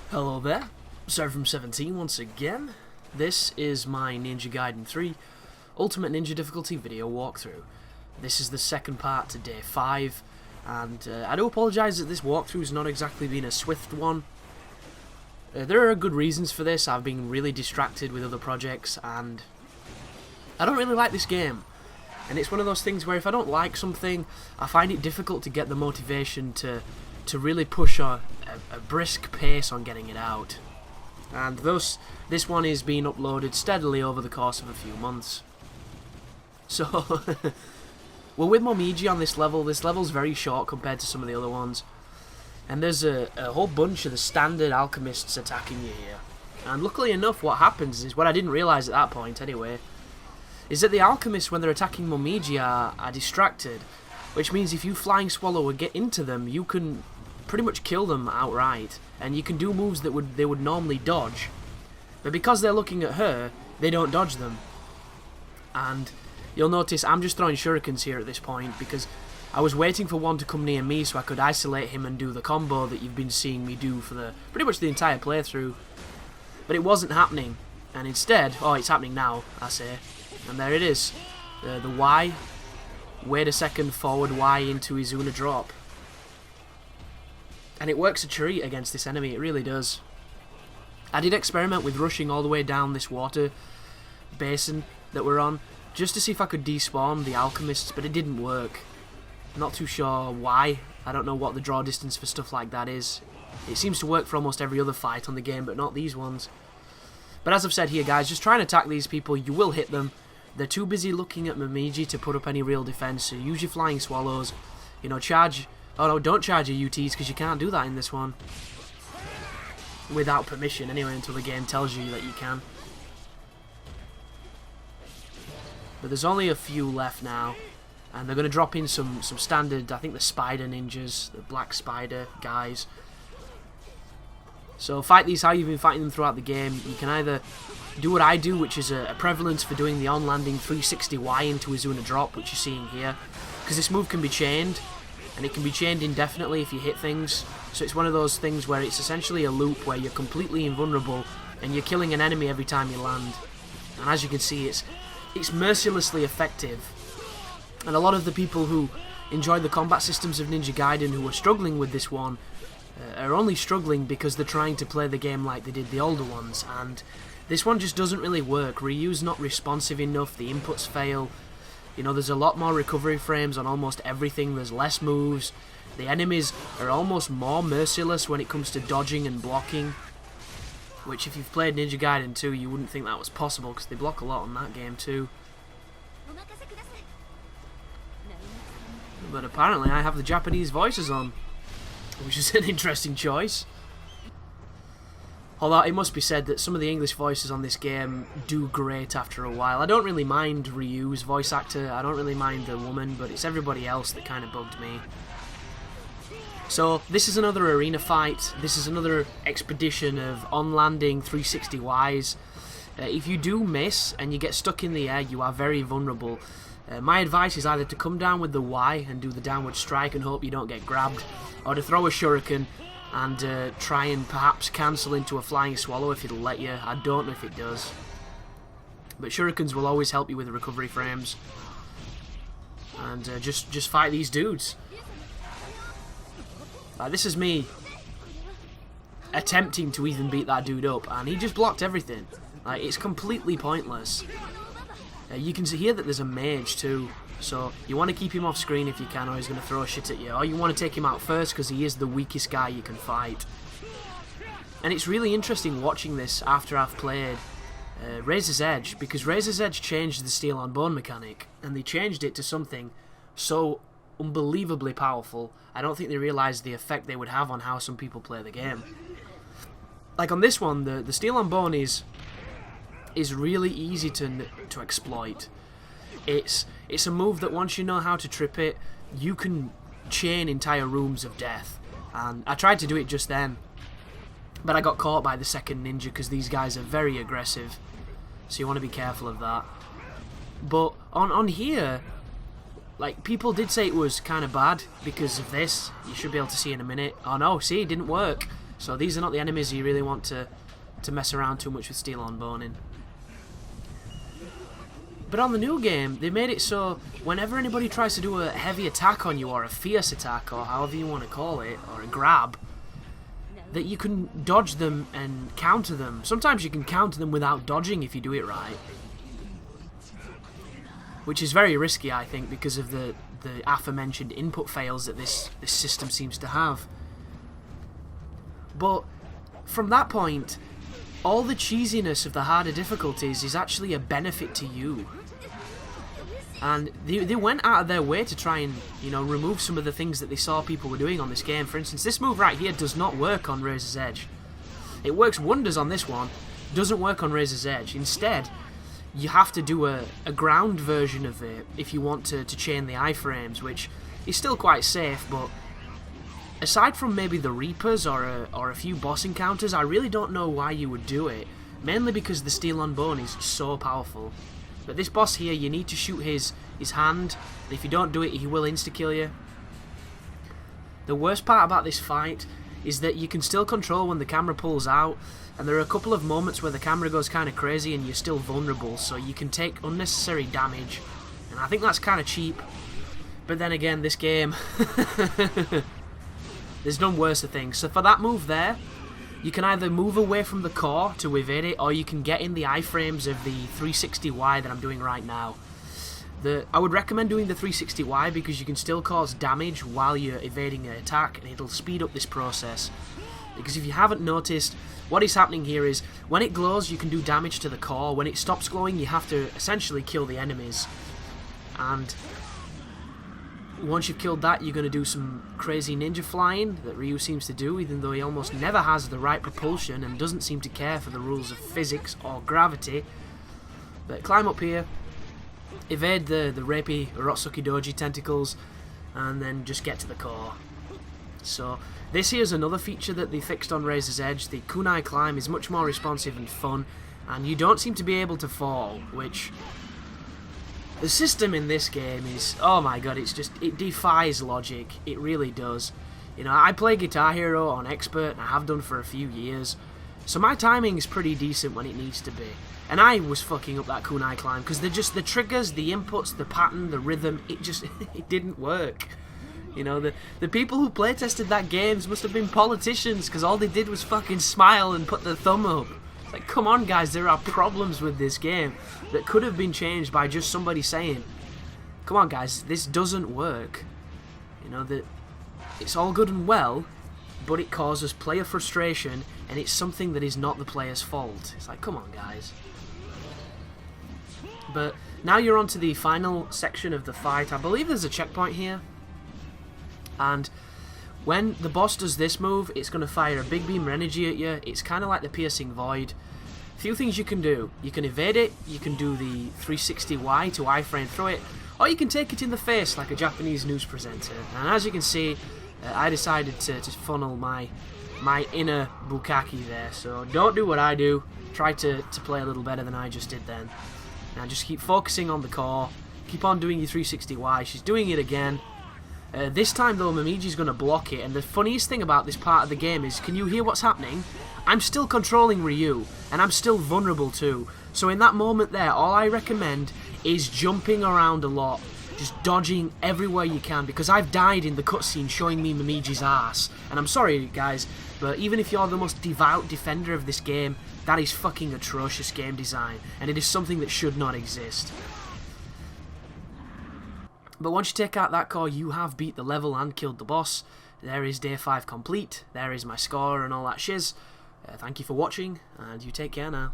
Hello there, Sorry from 17 once again. This is my Ninja Gaiden 3 Ultimate Ninja difficulty video walkthrough. This is the second part to day 5, and I do apologise that this walkthrough has not exactly been a swift one. There are good reasons for this. I've been really distracted with other projects, and I don't really like this game. And it's one of those things where if I don't like something, I find it difficult to get the motivation to really push a brisk pace on getting it out. And thus, this one is being uploaded steadily over the course of a few months. So, we're with Momiji on this level's very short compared to some of the other ones. And there's a whole bunch of the standard alchemists attacking you here. And luckily enough, what happens is, what I didn't realise at that point anyway, is that the alchemists, when they're attacking Momiji, are distracted. Which means if you Flying Swallow and get into them, you can pretty much kill them outright. And you can do moves that they would normally dodge. But because they're looking at her, they don't dodge them. And you'll notice I'm just throwing shurikens here at this point, because I was waiting for one to come near me so I could isolate him and do the combo that you've been seeing me do for pretty much the entire playthrough. But it wasn't happening. And instead, oh, it's happening now, I say. And there it is. The Y. Wait a second, forward Y into Izuna drop. And it works a treat against this enemy, it really does. I did experiment with rushing all the way down this water basin that we're on, just to see if I could despawn the alchemists, but it didn't work. Not too sure why. I don't know what the draw distance for stuff like that is. It seems to work for almost every other fight on the game, but not these ones. But as I've said here, guys, just try and attack these people. You will hit them. They're too busy looking at Momiji to put up any real defense, so use your Flying Swallows. You know, charge... Oh no, don't charge your UTs, because you can't do that in this one. Without permission, anyway, until the game tells you that you can. But there's only a few left now. And they're going to drop in some standard, I think the spider ninjas, the black spider guys. So fight these how you've been fighting them throughout the game. You can either do what I do, which is a prevalence for doing the on-landing 360Y into Izuna drop, which you're seeing here. Because this move can be chained, and it can be chained indefinitely if you hit things. So it's one of those things where it's essentially a loop where you're completely invulnerable, and you're killing an enemy every time you land. And as you can see, it's mercilessly effective. And a lot of the people who enjoy the combat systems of Ninja Gaiden who are struggling with this one are only struggling because they're trying to play the game like they did the older ones, and this one just doesn't really work. Ryu's not responsive enough, the inputs fail. You know, there's a lot more recovery frames on almost everything, there's less moves. The enemies are almost more merciless when it comes to dodging and blocking, which if you've played Ninja Gaiden 2 you wouldn't think that was possible, because they block a lot on that game too. But apparently I have the Japanese voices on, which is an interesting choice. Although it must be said that some of the English voices on this game do grate after a while. I don't really mind Ryu's voice actor, I don't really mind the woman, but it's everybody else that kind of bugged me. So this is another arena fight, this is another expedition of on-landing 360Ys. If you do miss and you get stuck in the air, you are very vulnerable. My advice is either to come down with the Y and do the downward strike and hope you don't get grabbed, or to throw a shuriken and try and perhaps cancel into a Flying Swallow if it'll let you. I don't know if it does. But shurikens will always help you with the recovery frames. And just fight these dudes. This is me attempting to even beat that dude up, and he just blocked everything. It's completely pointless. You can see here that there's a mage too, so you want to keep him off screen if you can, or he's going to throw shit at you. Or you want to take him out first because he is the weakest guy you can fight. And it's really interesting watching this after I've played Razor's Edge, because Razor's Edge changed the steel on bone mechanic, and they changed it to something so unbelievably powerful. I don't think they realised the effect they would have on how some people play the game. Like on this one, the steel on bone is really easy to exploit. It's a move that once you know how to trip it, you can chain entire rooms of death. And I tried to do it just then, but I got caught by the second ninja because these guys are very aggressive. So you want to be careful of that. But on here, like, people did say it was kind of bad because of this. You should be able to see in a minute. Oh no, see, it didn't work. So these are not the enemies you really want to mess around too much with steel on boning. But on the new game, they made it so whenever anybody tries to do a heavy attack on you, or a fierce attack, or however you want to call it, or a grab, that you can dodge them and counter them. Sometimes you can counter them without dodging if you do it right. Which is very risky, I think, because of the aforementioned input fails that this system seems to have. But from that point, all the cheesiness of the harder difficulties is actually a benefit to you. And they went out of their way to try and, you know, remove some of the things that they saw people were doing on this game. For instance, this move right here does not work on Razor's Edge. It works wonders on this one, doesn't work on Razor's Edge. Instead, you have to do a ground version of it if you want to chain the iframes, which is still quite safe, but aside from maybe the Reapers or a few boss encounters, I really don't know why you would do it. Mainly because the steel on bone is so powerful. But this boss here, you need to shoot his hand. If you don't do it, he will insta-kill you. The worst part about this fight is that you can still control when the camera pulls out, and there are a couple of moments where the camera goes kind of crazy and you're still vulnerable, so you can take unnecessary damage, and I think that's kind of cheap. But then again, this game there's done worse things. So for that move there, you can either move away from the core to evade it, or you can get in the iframes of the 360Y that I'm doing right now. I would recommend doing the 360Y because you can still cause damage while you're evading an attack, and it'll speed up this process. Because if you haven't noticed, what is happening here is, when it glows you can do damage to the core. When it stops glowing you have to essentially kill the enemies. And once you've killed that, you're going to do some crazy ninja flying that Ryu seems to do, even though he almost never has the right propulsion and doesn't seem to care for the rules of physics or gravity. But climb up here, evade the rapey Rotsuki Doji tentacles, and then just get to the core. So this here is another feature that they fixed on Razor's Edge. The kunai climb is much more responsive and fun, and you don't seem to be able to fall, which... the system in this game is, oh my god, it defies logic. It really does. You know, I play Guitar Hero on Expert, and I have done for a few years, so my timing is pretty decent when it needs to be. And I was fucking up that kunai climb, because the triggers, the inputs, the pattern, the rhythm, it didn't work. You know, the people who playtested that game must have been politicians, because all they did was fucking smile and put their thumb up. It's like, come on guys, there are problems with this game that could have been changed by just somebody saying, come on guys, this doesn't work. You know, that it's all good and well, but it causes player frustration, and it's something that is not the player's fault. It's like, come on guys. But now you're on to the final section of the fight. I believe there's a checkpoint here, and when the boss does this move, it's going to fire a big beam of energy at you. It's kind of like the piercing void. A few things you can do. You can evade it, you can do the 360Y to iframe through it, or you can take it in the face like a Japanese news presenter. And as you can see, I decided to funnel my inner Bukkake there. So don't do what I do. Try to play a little better than I just did then. Now just keep focusing on the core. Keep on doing your 360Y. She's doing it again. This time though, Momiji's going to block it, and the funniest thing about this part of the game is, can you hear what's happening? I'm still controlling Ryu, and I'm still vulnerable too. So in that moment there, all I recommend is jumping around a lot, just dodging everywhere you can, because I've died in the cutscene showing me Momiji's ass. And I'm sorry guys, but even if you're the most devout defender of this game, that is fucking atrocious game design, and it is something that should not exist. But once you take out that core, you have beat the level and killed the boss. There is day 5 complete. There is my score and all that shiz. Thank you for watching, and you take care now.